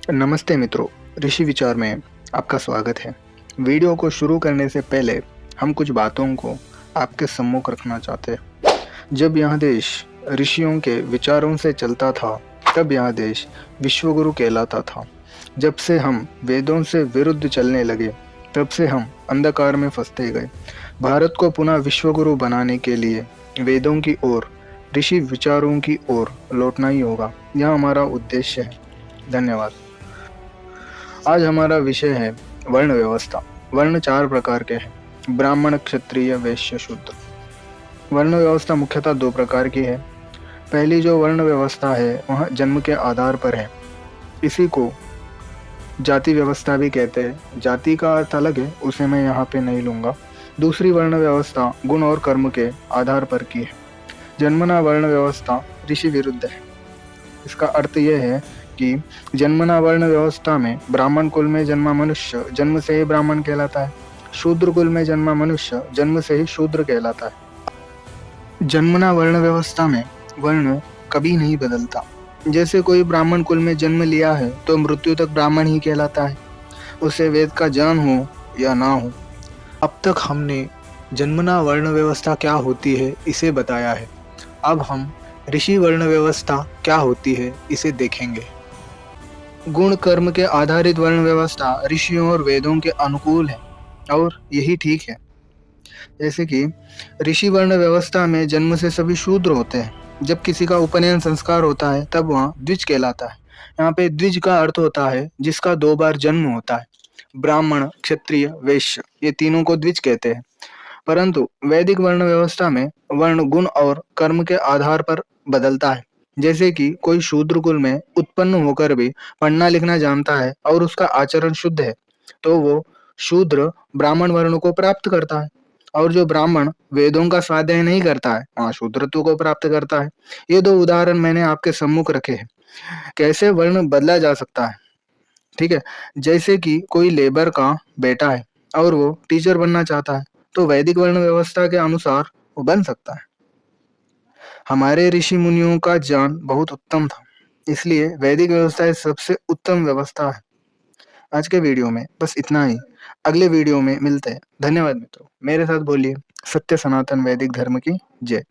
नमस्ते मित्रों, ऋषि विचार में आपका स्वागत है। वीडियो को शुरू करने से पहले हम कुछ बातों को आपके सम्मुख रखना चाहते हैं। जब यह देश ऋषियों के विचारों से चलता था, तब यह देश विश्वगुरु कहलाता था। जब से हम वेदों से विरुद्ध चलने लगे, तब से हम अंधकार में फंसते गए। भारत को पुनः विश्वगुरु बनाने के लिए वेदों की ओर, ऋषि विचारों की ओर लौटना ही होगा। यह हमारा उद्देश्य है। धन्यवाद। आज हमारा विषय है वर्ण व्यवस्था। वर्ण 4 प्रकार के हैं: ब्राह्मण, क्षत्रिय, वैश्य, शूद्र। वर्ण व्यवस्था मुख्यतः 2 प्रकार की है। पहली जो वर्ण व्यवस्था है वह जन्म के आधार पर है। इसी को जाति व्यवस्था भी कहते हैं। जाति का अर्थ अलग है, उसे मैं यहाँ पे नहीं लूंगा। दूसरी वर्ण व्यवस्था गुण और कर्म के आधार पर की है। जन्मना वर्ण व्यवस्था ऋषि विरुद्ध है। इसका अर्थ यह है कि जन्मना वर्ण व्यवस्था में ब्राह्मण कुल में जन्मा मनुष्य जन्म से ही ब्राह्मण कहलाता है। शूद्र कुल में जन्मा मनुष्य जन्म से ही शूद्र कहलाता है। जन्मना वर्ण व्यवस्था में वर्ण कभी नहीं बदलता। जैसे कोई ब्राह्मण कुल में जन्म लिया है तो मृत्यु तक ब्राह्मण ही कहलाता है, उसे वेद का ज्ञान हो या ना हो। अब तक हमने जन्मना वर्ण व्यवस्था क्या होती है इसे बताया है। अब हम ऋषि वर्ण व्यवस्था क्या होती है इसे देखेंगे। गुण कर्म के आधारित वर्ण व्यवस्था ऋषियों और वेदों के अनुकूल है और यही ठीक है। जैसे कि ऋषि वर्ण व्यवस्था में जन्म से सभी शूद्र होते हैं। जब किसी का उपनयन संस्कार होता है तब वह द्विज कहलाता है। यहाँ पे द्विज का अर्थ होता है जिसका 2 बार जन्म होता है। ब्राह्मण, क्षत्रिय, वैश्य ये तीनों को द्विज कहते हैं। परंतु वैदिक वर्ण व्यवस्था में वर्ण गुण और कर्म के आधार पर बदलता है। जैसे कि कोई शूद्र कुल में उत्पन्न होकर भी पढ़ना लिखना जानता है और उसका आचरण शुद्ध है, तो वो शूद्र ब्राह्मण वर्ण को प्राप्त करता है। और जो ब्राह्मण वेदों का स्वाध्याय नहीं करता है, वहाँ शूद्रत्व को प्राप्त करता है। ये 2 उदाहरण मैंने आपके सम्मुख रखे हैं। कैसे वर्ण बदला जा सकता है, ठीक है। जैसे कि कोई लेबर का बेटा है और वो टीचर बनना चाहता है, तो वैदिक वर्ण व्यवस्था के अनुसार वो बन सकता है। हमारे ऋषि मुनियों का ज्ञान बहुत उत्तम था, इसलिए वैदिक व्यवस्था सबसे उत्तम व्यवस्था है। आज के वीडियो में बस इतना ही। अगले वीडियो में मिलते हैं। धन्यवाद मित्रों। मेरे साथ बोलिए, सत्य सनातन वैदिक धर्म की जय।